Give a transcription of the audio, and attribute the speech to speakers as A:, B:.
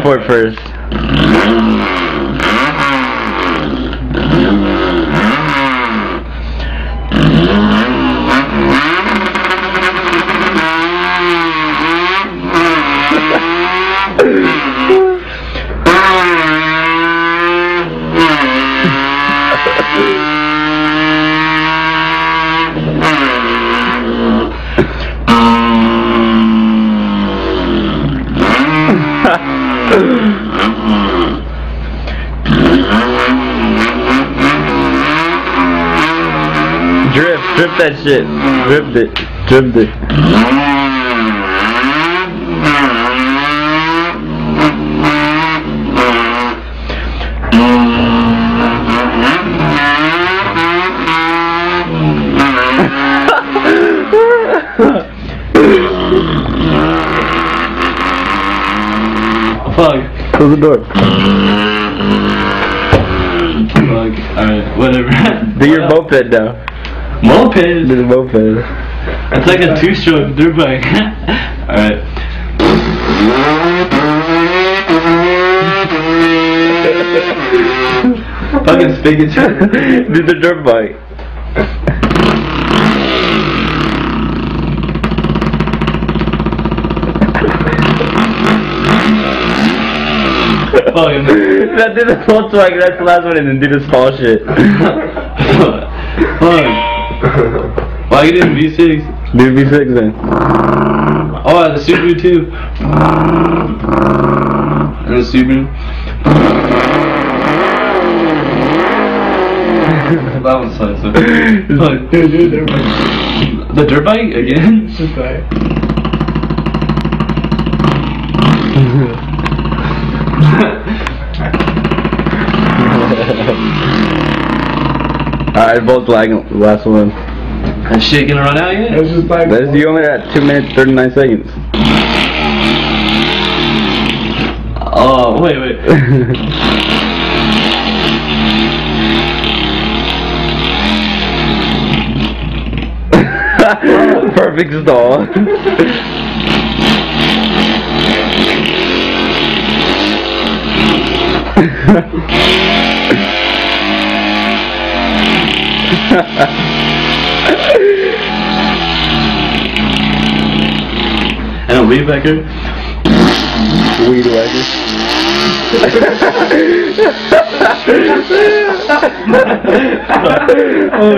A: For it first. Drift that shit. Drift it. Drift it.
B: Fuck.
A: Close the door.
B: Fuck. Alright, whatever.
A: Do your moped now.
B: Moped?
A: Do the moped.
B: It's like a two-stroke dirt bike. Alright. Fucking speaking shit.
A: Do the dirt bike. That did the Volkswagen, that's the last one, and then do the small shit.
B: Fuck. Why you didn't V6?
A: Do V6 then.
B: Oh, the Subaru too. And the Subaru. That one sucks. The dirt bike again?
C: Just like.
A: Alright, Volkswagen, last one.
B: That shit gonna run out yet?
C: It's just like.
A: That's you only at 2 minutes 39 seconds.
B: Oh, wait.
A: Perfect stall.
B: And a weed whacker?
A: Weed whacker. Oh